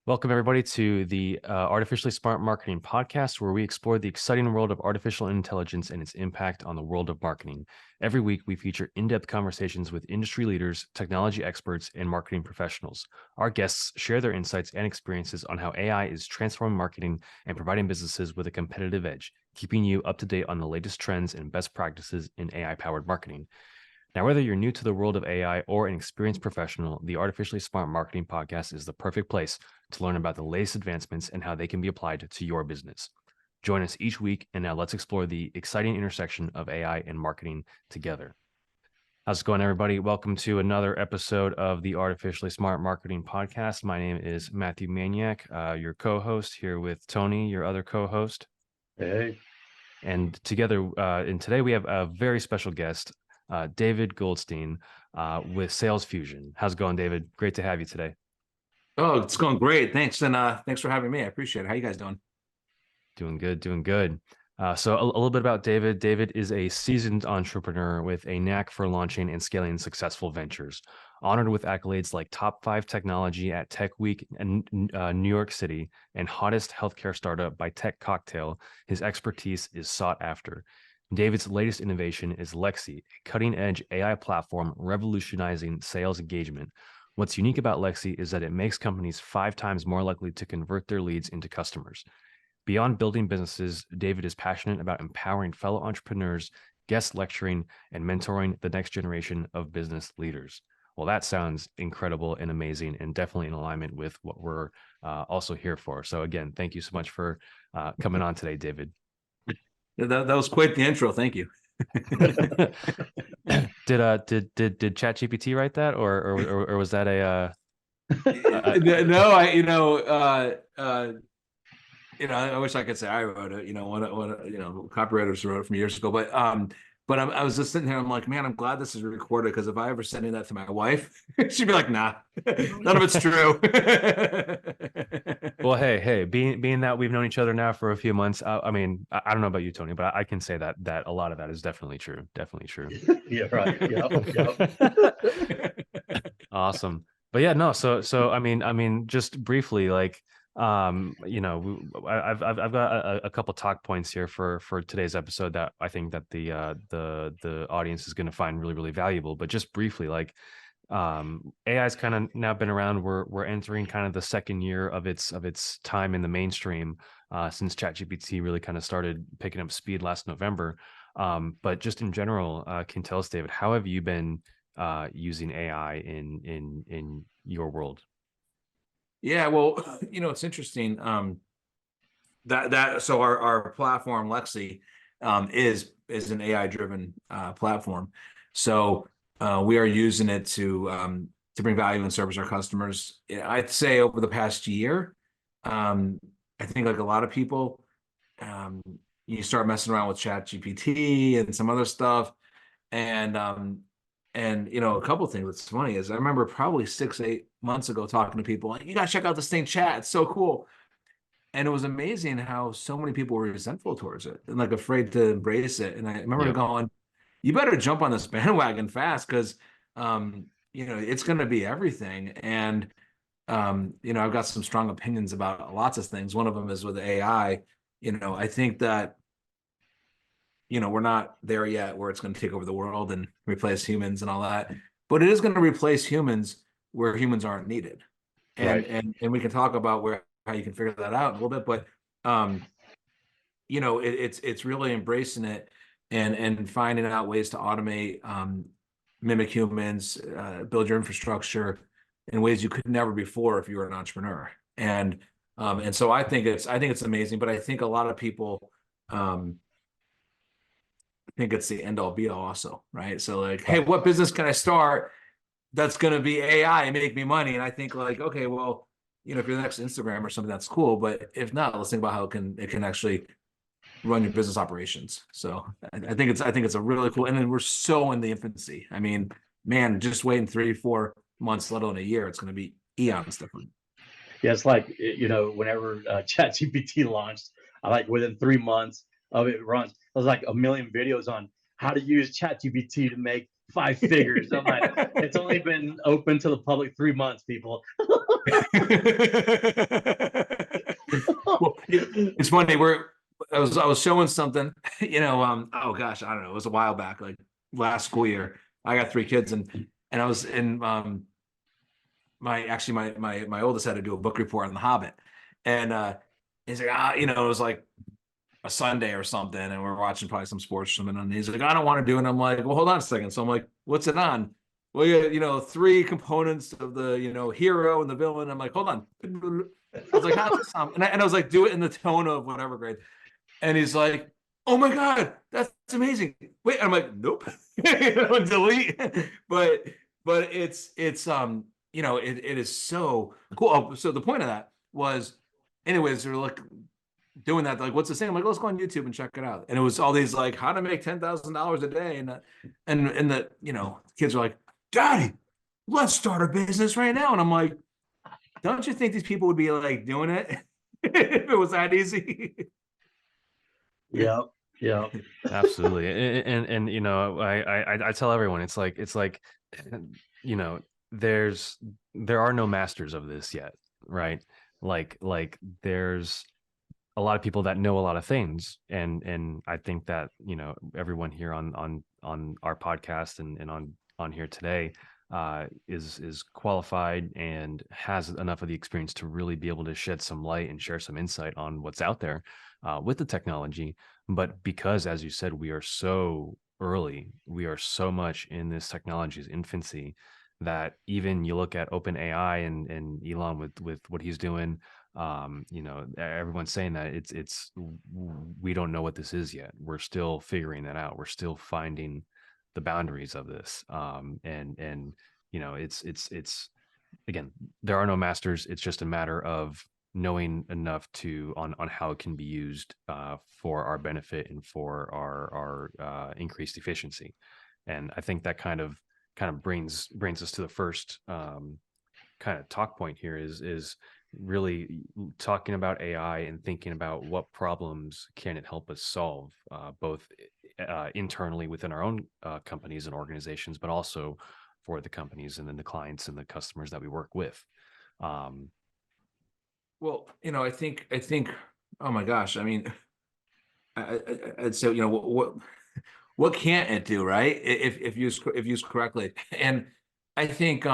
Welcome, everybody, to the Artificially Smart Marketing podcast, where we explore the exciting world of artificial intelligence and its impact on the world of marketing. Every week, we feature in-depth conversations with industry leaders, technology experts, and marketing professionals. Our guests share their insights and experiences on how AI is transforming marketing and providing businesses with a competitive edge, keeping you up to date on the latest trends and best practices in AI-powered marketing. Now, whether you're new to the world of AI or an experienced professional, the Artificially Smart Marketing Podcast is the perfect place to learn about the latest advancements and how they can be applied to your business. Join us each week, and now let's explore the exciting intersection of AI and marketing together. How's it going, everybody? Welcome to another episode of the Artificially Smart Marketing Podcast. My name is Matthew Maniac, your co-host, here with Tony, your other co-host. Hey. And together, and today we have a very special guest, David Goldstein with Sales Fusion. How's it going, David? Great to have you today. Oh, it's going great. Thanks. And thanks for having me. I appreciate it. How you guys doing? Doing good, doing good. So a little bit about David. David is a seasoned entrepreneur with a knack for launching and scaling successful ventures. Honored with accolades like Top 5 Technology at Tech Week in New York City and Hottest Healthcare Startup by Tech Cocktail, his expertise is sought after. David's latest innovation is Lexi, a cutting-edge AI platform revolutionizing sales engagement. What's unique about Lexi is that it makes companies 5 times more likely to convert their leads into customers. Beyond building businesses, David is passionate about empowering fellow entrepreneurs, guest lecturing, and mentoring the next generation of business leaders. Well, that sounds incredible and amazing, and definitely in alignment with what we're also here for. So again, thank you so much for coming on today, David. That was quite the intro. Thank you. Did ChatGPT write that, or was that a? No, I wish I could say I wrote it. Copywriters wrote it from years ago. But I was just sitting here. I'm like, man, I'm glad this is recorded, because if I ever sending that to my wife, she'd be like, nah, none of it's true. Well, hey, being that we've known each other now for a few months, I mean, I don't know about you, Tony, but I can say that a lot of that is definitely true. Definitely true. Yeah, right. Yep. Awesome. But yeah, no. So I mean, just briefly, like, I've got a couple talk points here for today's episode that I think that the audience is going to find really, really valuable. But just briefly, like, AI's kind of now been around. We're entering kind of the second year of its time in the mainstream since ChatGPT really kind of started picking up speed last November. But just in general, can you tell us, David, how have you been using AI in your world? Yeah, well, it's interesting. So our platform Lexi is an AI driven platform. So we are using it to bring value and service our customers. I'd say over the past year, I think like a lot of people, you start messing around with ChatGPT and some other stuff, and a couple of things that's funny is I remember probably 6-8 months ago talking to people like, you gotta check out this thing, Chat, it's so cool. And it was amazing how so many people were resentful towards it and like afraid to embrace it. And I remember going, you better jump on this bandwagon fast, because it's going to be everything. And I've got some strong opinions about lots of things. One of them is with AI. I think that we're not there yet where it's going to take over the world and replace humans and all that, but it is going to replace humans where humans aren't needed. And Right. and we can talk about how you can figure that out in a little bit, but it's really embracing it and finding out ways to automate, mimic humans, build your infrastructure in ways you could never before if you were an entrepreneur. And so I think it's amazing, but I think a lot of people think it's the end all be all also, right? So like, hey, what business can I start that's going to be AI and make me money? And I think like, okay, well, if you're the next Instagram or something, that's cool. But if not, let's think about how it can actually run your business operations. So I think it's a really cool, and then we're so in the infancy. I mean, man, just waiting 3-4 months, let alone a year, it's going to be eons different. Yeah, it's like, whenever ChatGPT launched, within 3 months of it runs, there's like a million videos on how to use ChatGPT to make 5 figures. I'm like, it's only been open to the public 3 months, people. Well, it's funny. I was showing something, oh gosh, I don't know. It was a while back, like last school year. I got 3 kids, and I was in my oldest had to do a book report on The Hobbit, and he's like, it was like a Sunday or something, and we're watching probably some sports or something, and he's like, I don't want to do it. And I'm like, well, hold on a second. So I'm like, what's it on? Well, yeah, 3 components of the, hero and the villain. I'm like, hold on. I was like, how's this sound? And I was like, do it in the tone of whatever grade. And he's like, oh my God, that's amazing. Wait, I'm like, nope. Delete. But it's it is so cool. Oh, so the point of that was, anyways, they're like doing that, like, what's the thing? I'm like, let's go on YouTube and check it out. And it was all these like how to make $10,000 a day, and the kids are like, Daddy, let's start a business right now. And I'm like, don't you think these people would be like doing it if it was that easy? Yeah. Absolutely. And I tell everyone, it's like there are no masters of this yet, right? Like there's a lot of people that know a lot of things, and I think that everyone here on our podcast and on here today is qualified and has enough of the experience to really be able to shed some light and share some insight on what's out there with the technology. But because, as you said, we are so early, we are so much in this technology's infancy, that even you look at OpenAI and Elon with what he's doing, everyone's saying that it's we don't know what this is yet. We're still figuring that out. We're still finding the boundaries of this. And it's again, there are no masters. It's just a matter of knowing enough on how it can be used for our benefit and for our increased efficiency. And I think that kind of brings us to the first kind of talk point here is really talking about AI and thinking about what problems can it help us solve, both internally within our own companies and organizations, but also for the companies and then the clients and the customers that we work with. Well, I think, oh my gosh, I mean, I'd say, what can't it do, right? If used correctly. And I think,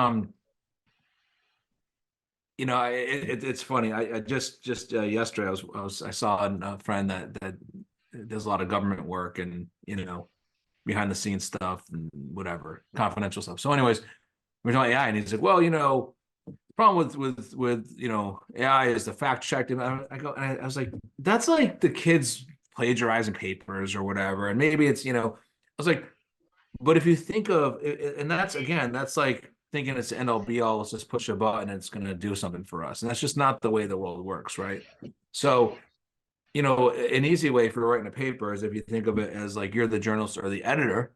it's funny. I just yesterday I saw a friend that does a lot of government work and behind the scenes stuff and whatever, confidential stuff. So anyways, we're talking AI, and he's like, well, the problem with AI is the fact check. And I was like, that's like the kids plagiarizing papers or whatever. And maybe it's, I was like, but if you think of, and that's like thinking it's the end all be all, let's just push a button and it's going to do something for us. And that's just not the way the world works, right? So, an easy way for writing a paper is if you think of it as like you're the journalist or the editor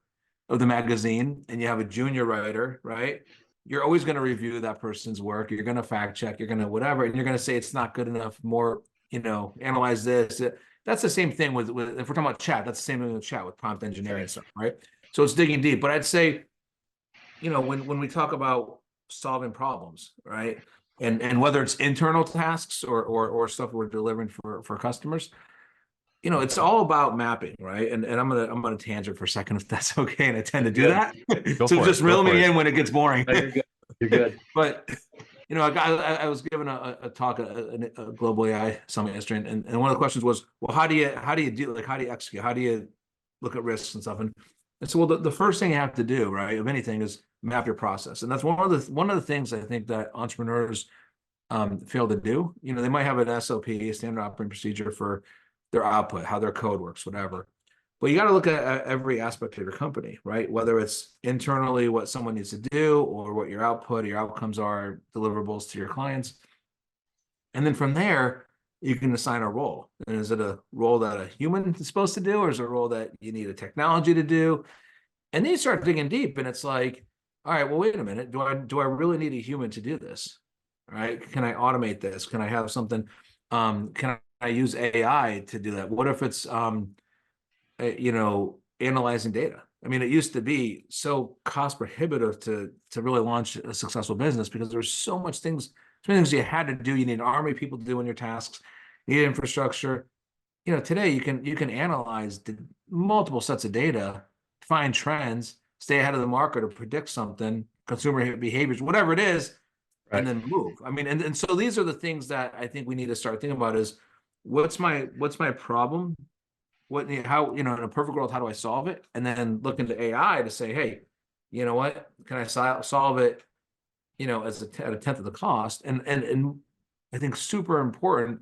of the magazine and you have a junior writer, right? You're always going to review that person's work. You're going to fact check, you're going to whatever, and you're going to say it's not good enough, more, analyze this. That's the same thing with if we're talking about chat, that's the same thing with chat with prompt engineering stuff, right? So it's digging deep. But I'd say, when we talk about solving problems, right? And whether it's internal tasks or stuff we're delivering for customers, it's all about mapping, right? And I'm gonna tangent for a second if that's okay, and I tend to do that. So just reel me in when it gets boring. No, you're good. But I was given a talk at a global AI summit yesterday, and one of the questions was, well, how do you do, like, how do you execute? How do you look at risks and stuff? And so, well, the first thing you have to do, right, of anything is map your process. And that's one of the things I think that entrepreneurs fail to do. They might have an SOP, a standard operating procedure for their output, how their code works, whatever. But you got to look at every aspect of your company, right? Whether it's internally what someone needs to do or what your output, your outcomes are, deliverables to your clients. And then from there, you can assign a role. And is it a role that a human is supposed to do, or is it a role that you need a technology to do? And then you start digging deep, and it's like, all right, well, wait a minute. Do I really need a human to do this? All right? Can I automate this? Can I have something? Can I use AI to do that? What if it's analyzing data, I mean, it used to be so cost prohibitive to really launch a successful business because there was so many things you had to do. You need an army of people doing your tasks, you need infrastructure. You know, today you can analyze multiple sets of data, find trends, stay ahead of the market, or predict something, consumer behaviors, whatever it is, and then move. I mean, and so these are the things that I think we need to start thinking about is what's my problem? How, you know, in a perfect world, how do I solve it? And then look into AI to say, hey, you know what, can I solve it, you know, at a tenth of the cost? And I think super important,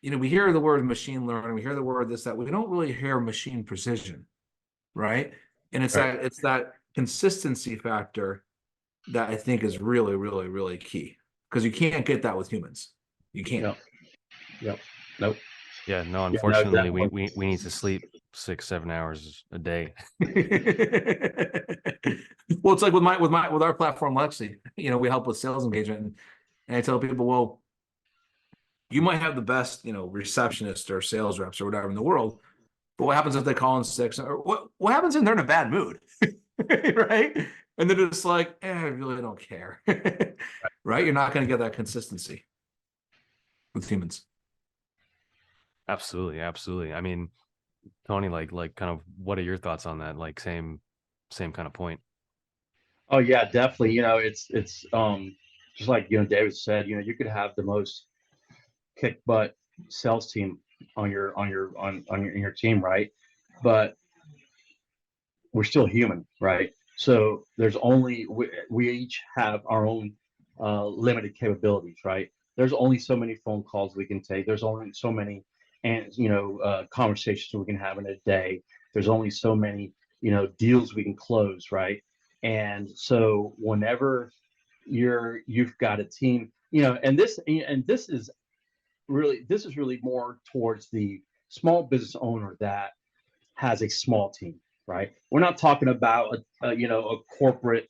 you know, we hear the word machine learning, we hear the word this, that, we don't really hear machine precision, right? And it's that consistency factor that I think is really, really, really key, because you can't get that with humans. You can't. Yep. Nope. Yeah, no, Yeah, no, unfortunately, definitely. we need to sleep 6-7 hours a day. Well, it's like with our platform, Lexi, you know, we help with sales engagement, and I tell people, well, you might have the best, you know, receptionist or sales reps or whatever in the world, but what happens if they call in sick? Or what happens if they're in a bad mood? Right? And they're just like, I really don't care. Right? You're not going to get that consistency with humans. Absolutely, absolutely. I mean, Tony, like kind of what are your thoughts on that? Like same kind of point. Oh yeah, definitely. You know, it's just like, you know, David said, you know, you could have the most kick butt sales team on your team, right? But we're still human, right? So there's only we each have our own limited capabilities, right? There's only so many phone calls we can take. There's only so many, and you know, conversations we can have in a day. There's only so many, you know, deals we can close, right? And so whenever you've got a team, you know, and this is really more towards the small business owner that has a small team, right? We're not talking about you know, a corporate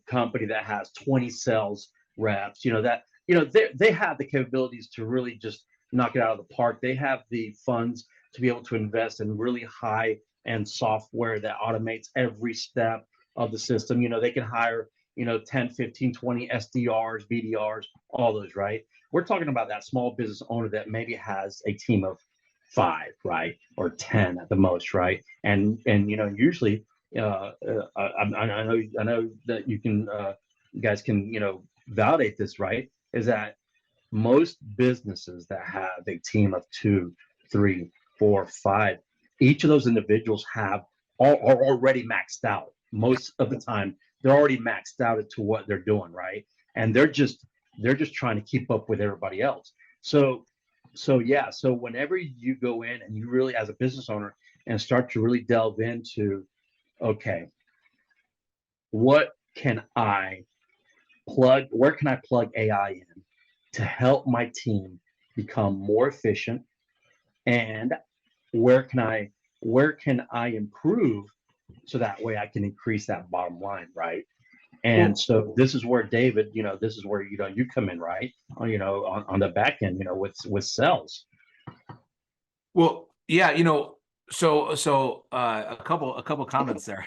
company that has 20 sales reps. You know that, you know, they have the capabilities to really just knock it out of the park. They have the funds to be able to invest in really high end software that automates every step of the system. You know, they can hire, you know, 10, 15, 20 SDRs, BDRs, all those, right? We're talking about that small business owner that maybe has a team of 5, right, or 10 at the most, right? And you know, usually, I know that you guys can, you know, validate this, right? Is that most businesses that have a team of 2, 3, 4, 5, each of those individuals are already maxed out. Most of the time, they're already maxed out to what they're doing, right? And they're just trying to keep up with everybody else. So whenever you go in and you really, as a business owner, and start to really delve into, okay, what can I where can I plug AI in to help my team become more efficient, and where can I improve so that way I can increase that bottom line, right? And so this is where David, you know, this is where, you know, you come in, right? You know, on the back end, you know, with sales. Well, yeah, you know, so a couple comments there.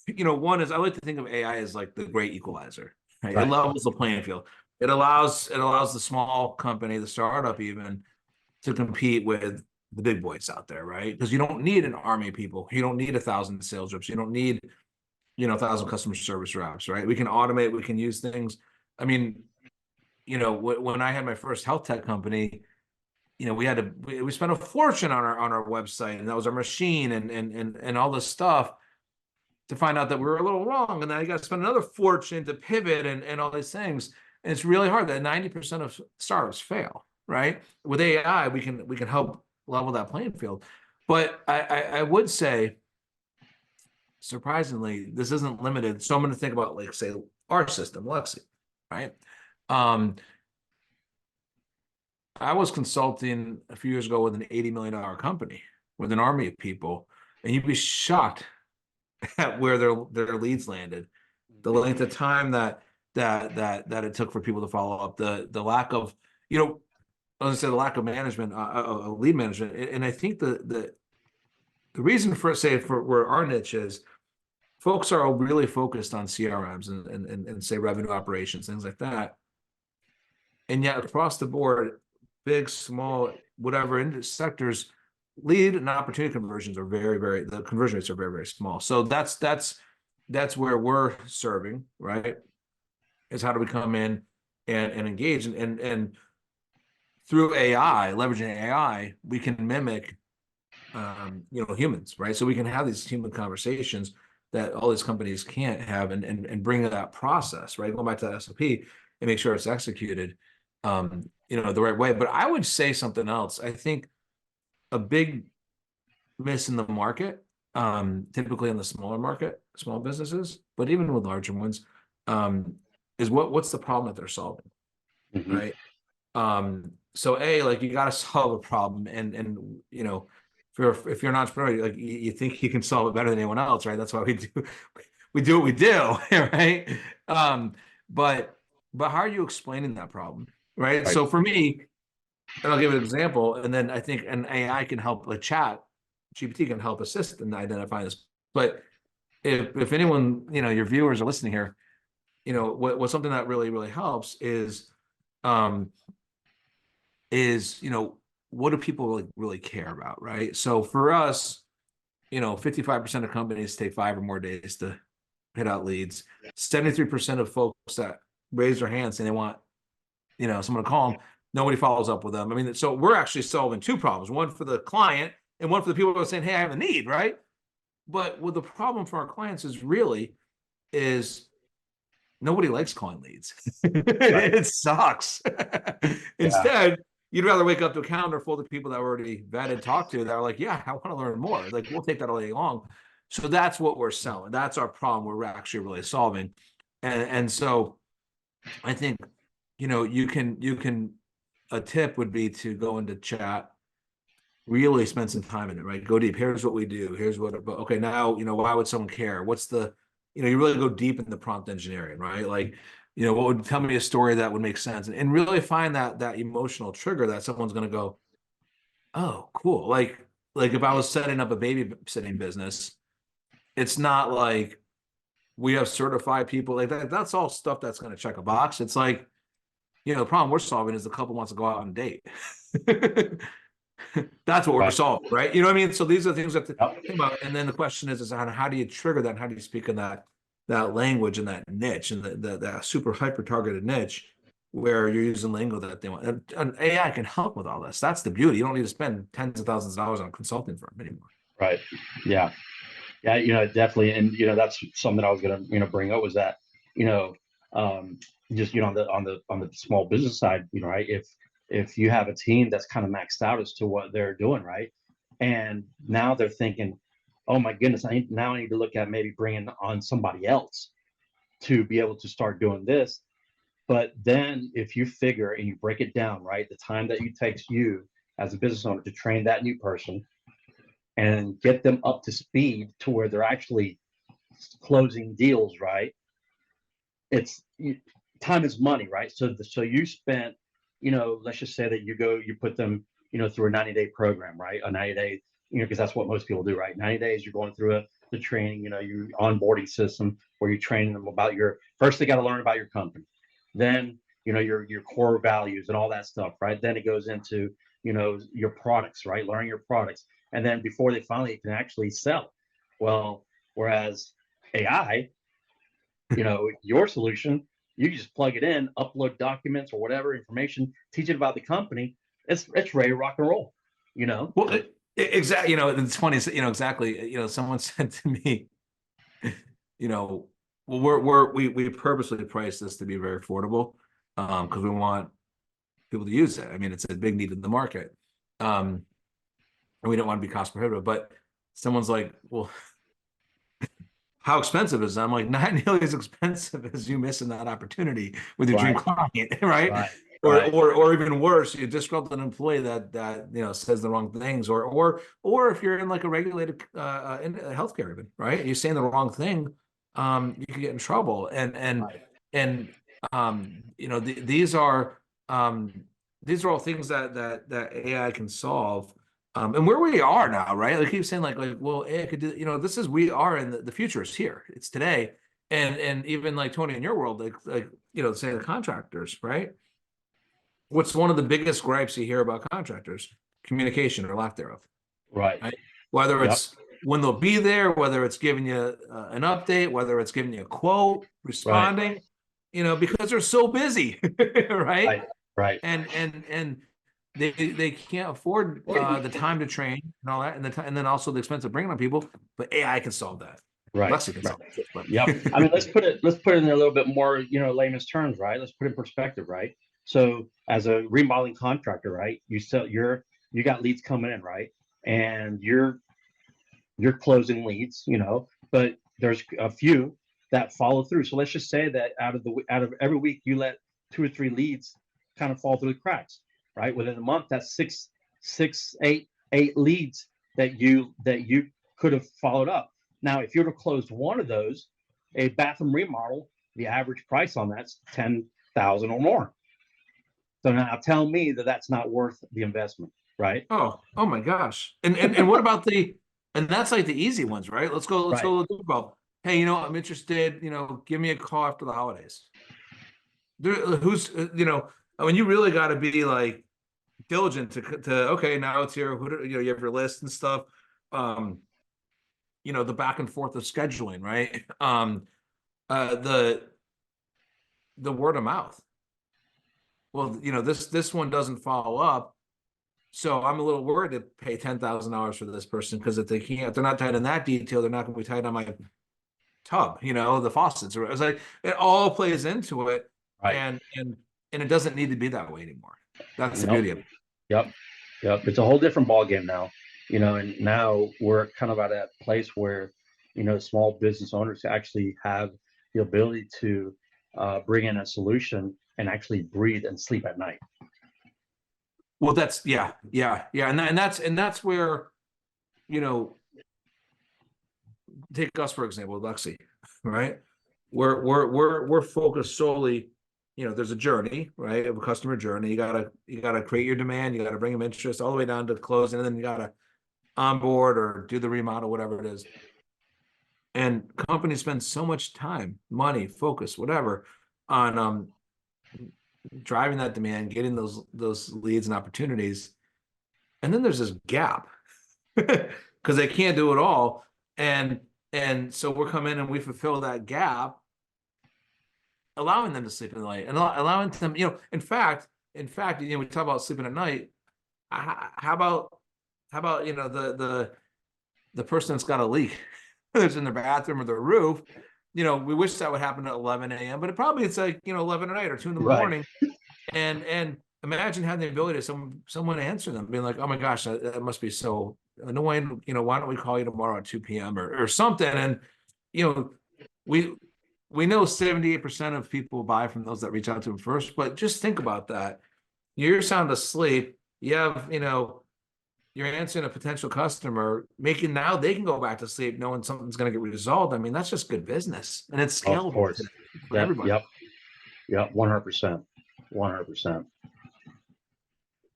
You know, one is I like to think of AI as like the great equalizer, right? It levels the playing field. It allows the small company, the startup even, to compete with the big boys out there, right? Because you don't need an army of people. You don't need 1,000 sales reps. You don't need, you know, 1,000 customer service reps, right? We can automate, we can use things. I mean, you know, when I had my first health tech company, you know, we spent a fortune on our website, and that was our machine and all this stuff, to find out that we were a little wrong, and then I got to spend another fortune to pivot and all these things. And it's really hard. That 90% of startups fail, right? With AI, we can help level that playing field. But I would say, surprisingly, this isn't limited. So I'm going to think about, like, say, our system, Lexi, right? I was consulting a few years ago with an $80 million company with an army of people, and you'd be shocked at where their leads landed, the length of time that it took for people to follow up, the lack of, you know, I was gonna say the lack of management, lead management, and I think the the reason for where our niche is, folks are really focused on CRMs and say revenue operations, things like that. And yet across the board, big, small, whatever sectors, lead and opportunity conversions are the conversion rates are very, very small. So that's where we're serving, right? Is how do we come in and engage and through AI, leveraging AI, we can mimic humans, right? So we can have these human conversations that all these companies can't have and bring that process, right? Going back to the SOP and make sure it's executed the right way. But I would say something else. I think a big miss in the market, typically in the smaller market, small businesses, but even with larger ones, is what's the problem that they're solving, right? So like you got to solve a problem, and if you're an entrepreneur, like you think you can solve it better than anyone else, right? That's why we do what we do, right? But how are you explaining that problem, right? So for me, and I'll give an example, and then I think an AI can help, like GPT can help assist in identifying this. But if anyone, your viewers are listening here, what something that really, really helps is what do people really care about, right? So for us, 55% of companies take 5 or more days to hit out leads. 73% of folks that raise their hands and they want, someone to call them, nobody follows up with them. I mean, so we're actually solving 2 problems, one for the client and one for the people who are saying, hey, I have a need, right? But what the problem for our clients is nobody likes calling leads. It sucks. Instead, you'd rather wake up to a calendar full of people that were already vetted, talked to, that are like, yeah, I want to learn more. Like, we'll take that all day long. So that's what we're selling. That's our problem we're actually really solving. And so I think, you can, a tip would be to go into chat, really spend some time in it, right? Go deep. Here's what we do. Here's what, okay, now, why would someone care? What's the, you really go deep in the prompt engineering, right? Like, what would tell me a story that would make sense, and really find that emotional trigger that someone's going to go, oh, cool. Like if I was setting up a babysitting business, it's not like we have certified people like that. That's all stuff that's going to check a box. It's like, the problem we're solving is the couple wants to go out on a date. That's what we're solving, right? You know what I mean? So these are the things that to think about. And then the question is how do you trigger that? And how do you speak in that language and that niche and that super hyper targeted niche where you're using lingo that they want? And AI can help with all this. That's the beauty. You don't need to spend tens of thousands of dollars on a consulting firm anymore. Right. Yeah. Yeah. Definitely. And, that's something I was going to, bring up was that, just, on the small business side, right. If you have a team that's kind of maxed out as to what they're doing, right, and now they're thinking, oh my goodness, I need to look at maybe bringing on somebody else to be able to start doing this. But then if you figure and you break it down, right, the time that it takes you as a business owner to train that new person and get them up to speed to where they're actually closing deals, right, time is money, right? So you spent, let's just say that you put them, through a 90-day program, right? A 90-day, because that's what most people do, right? 90 days, you're going through the training, your onboarding system where you're training them about first they got to learn about your company. Then, your core values and all that stuff, right? Then it goes into, your products, right? Learning your products. And then before they finally can actually sell. Well, whereas AI, your solution, you just plug it in, upload documents or whatever information, teach it about the company. It's ready to rock and roll. Well, exactly. It's funny. Exactly. Someone said to me, well, we purposely priced this to be very affordable because we want people to use it. I mean, it's a big need in the market, and we don't want to be cost prohibitive. But someone's like, well, how expensive is it? I'm like, not nearly as expensive as you missing that opportunity with your dream client, right? Or even worse, you disrupt an employee that says the wrong things, or if you're in like a regulated in healthcare even, right? You're saying the wrong thing, you can get in trouble. These are all things that AI can solve. And where we are now, right? They keep saying like, well, AI could do, this is, we are in the future is here. It's today. And even like Tony, in your world, like, say the contractors, right? What's one of the biggest gripes you hear about contractors? Communication or lack thereof. Right. Right? Whether Yep. it's when they'll be there, whether it's giving you an update, whether it's giving you a quote, responding, because they're so busy, right? Right. And they can't afford the time to train and all that, and then also the expense of bringing on people. But AI can solve that. Right. Lexi can solve that. But. Yep. I mean, let's put it in a little bit more, layman's terms, right? Let's put it in perspective, right? So as a remodeling contractor, right, you got leads coming in, right? And you're closing leads, but there's a few that follow through. So let's just say that out of every week you let 2 or 3 leads kind of fall through the cracks, right? Within a month, that's eight leads that you could have followed up. Now, if you were to close one of those, a bathroom remodel, the average price on that's $10,000 or more. So now tell me that that's not worth the investment, right? Oh my gosh. And what about and that's like the easy ones, right? Let's go a little difficult. Hey, I'm interested, give me a call after the holidays. Who's, when you really got to be like diligent to okay, now it's here. You have your list and stuff. The back and forth of scheduling, right? The word of mouth. Well, this one doesn't follow up, so I'm a little worried to pay $10,000 for this person, because if they're not tight in that detail, they're not going to be tight on my tub, the faucets. It's like it all plays into it, right. and it doesn't need to be that way anymore. That's the beauty of it. Yep. It's a whole different ballgame now, and now we're kind of at a place where, small business owners actually have the ability to bring in a solution and actually breathe and sleep at night. Well, that's yeah, and that's where, take us for example, Lexi, right? We're focused solely. There's a journey, right, of a customer journey. You gotta create your demand. You gotta bring them interest all the way down to closing, and then you gotta onboard or do the remodel, whatever it is. And companies spend so much time, money, focus, whatever, on driving that demand, getting those leads and opportunities, and then there's this gap because they can't do it all, and so we're coming in and we fulfill that gap, allowing them to sleep at night and allowing them, in fact, we talk about sleeping at night. How about the person that's got a leak that's in their bathroom or their roof? We wish that would happen at 11 a.m., but it's like 11 at night or 2 in the morning, and imagine having the ability to someone answer them, being like, oh my gosh, that must be so annoying. Why don't we call you tomorrow at 2 p.m. or something? And we know 78% of people buy from those that reach out to them first, but just think about that. You're sound asleep. You have, you're answering a potential customer, now they can go back to sleep knowing something's going to get resolved. I mean, that's just good business, and it's scalable. Of course. For everybody. Yep. 100%.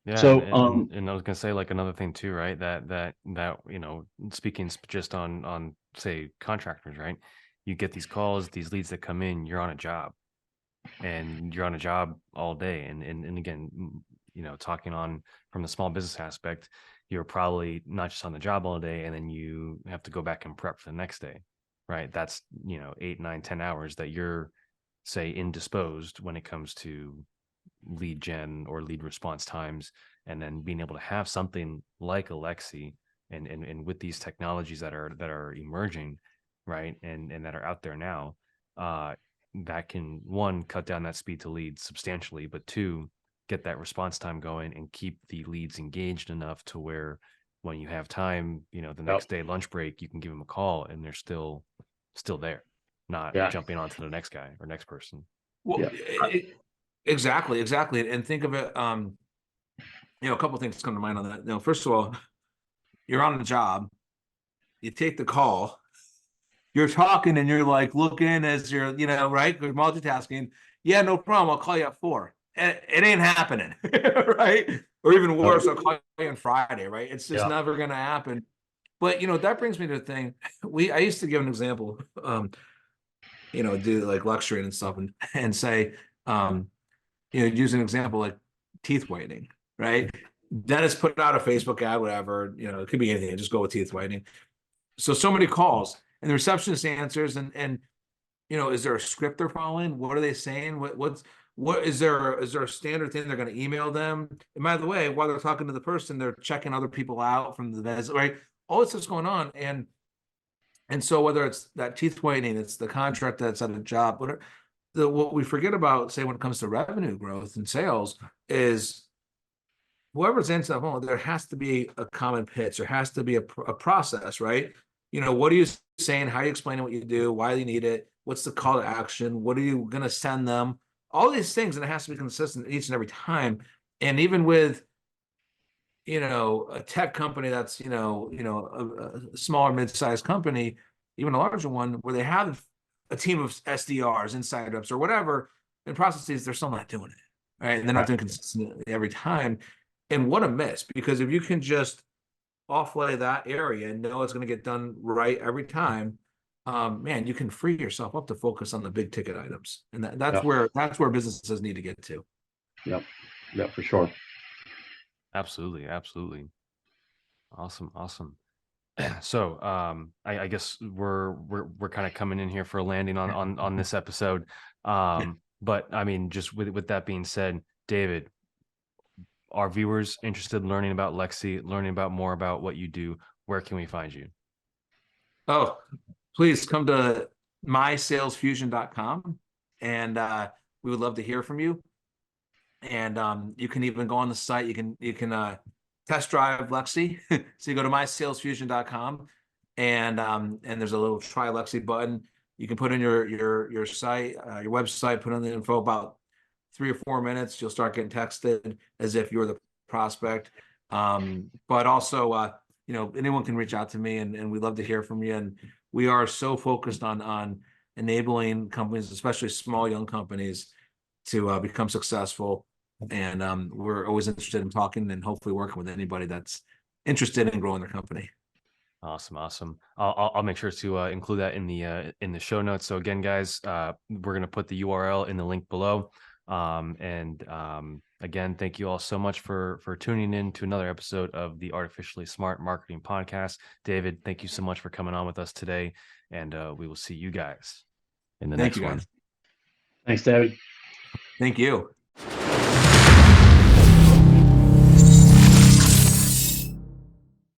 Yeah. So, and I was gonna say, like, another thing too, right? That speaking just on say contractors, right? You get these calls, these leads that come in. You're on a job, and you're on a job all day. And again, talking on from the small business aspect, you're probably not just on the job all day, and then you have to go back and prep for the next day, right? That's 8, 9, 10 hours that you're, say, indisposed when it comes to lead gen or lead response times. And then being able to have something like Lexi and with these technologies that are emerging, right, and that are out there now, that can, one, cut down that speed to lead substantially, but two, get that response time going and keep the leads engaged enough to where when you have time, the next day lunch break, you can give them a call and they're still there, not jumping onto the next guy or next person. Well, exactly. And think of it, a couple of things come to mind on that. First of all, you're on a job, you take the call, you're talking and you're like looking as you're, right? You're multitasking. Yeah, no problem. I'll call you at 4. It ain't happening, right? or even worse, I'll call you on Friday, right? It's just Yeah. never going to happen. But, that brings me to the thing. I used to give an example, do like lecturing and stuff and say, use an example like teeth whitening, right? Dennis put out a Facebook ad, whatever, it could be anything. Just go with teeth whitening. So many calls and the receptionist answers and is there a script they're following? What are they saying? What is there a standard thing they're going to email them? And by the way, while they're talking to the person, they're checking other people out from the visit, right? All this is going on. And so whether it's that teeth whitening, it's the contract that's at a job, what we forget about, say, when it comes to revenue growth and sales is whoever's into that phone, there has to be a common pitch. There has to be a process, right? What are you saying? How are you explaining what you do? Why do you need it? What's the call to action? What are you going to send them? All these things, and it has to be consistent each and every time. And even with, a tech company that's, a smaller mid-sized company, even a larger one, where they have a team of SDRs, inside reps, or whatever, in processes, they're still not doing it, right? And they're not doing consistently every time. And what a miss, because if you can just offlay that area and know it's going to get done right every time, man, you can free yourself up to focus on the big ticket items. And that's where businesses need to get to. Yep. Yeah, for sure. Absolutely. Awesome. So I guess we're kind of coming in here for a landing on this episode. But I mean, just with that being said, David, our viewers interested in learning about Lexi, learning about more about what you do, where can we find you? Oh, please come to mysalesfusion.com and we would love to hear from you. And you can even go on the site. You can test drive Lexi. So you go to mysalesfusion.com and there's a little try Lexi button. You can put in your site, your website, put in the info. About 3 or 4 minutes, you'll start getting texted as if you're the prospect. But also, anyone can reach out to me, and we'd love to hear from you. And we are so focused on enabling companies, especially small, young companies, to become successful. And we're always interested in talking and hopefully working with anybody that's interested in growing their company. Awesome. I'll make sure to include that in the show notes. So again, guys, we're going to put the URL in the link below. Again, thank you all so much for tuning in to another episode of the Artificially Smart Marketing Podcast. David, thank you so much for coming on with us today, and we will see you guys in the next one. Thanks, David. Thank you.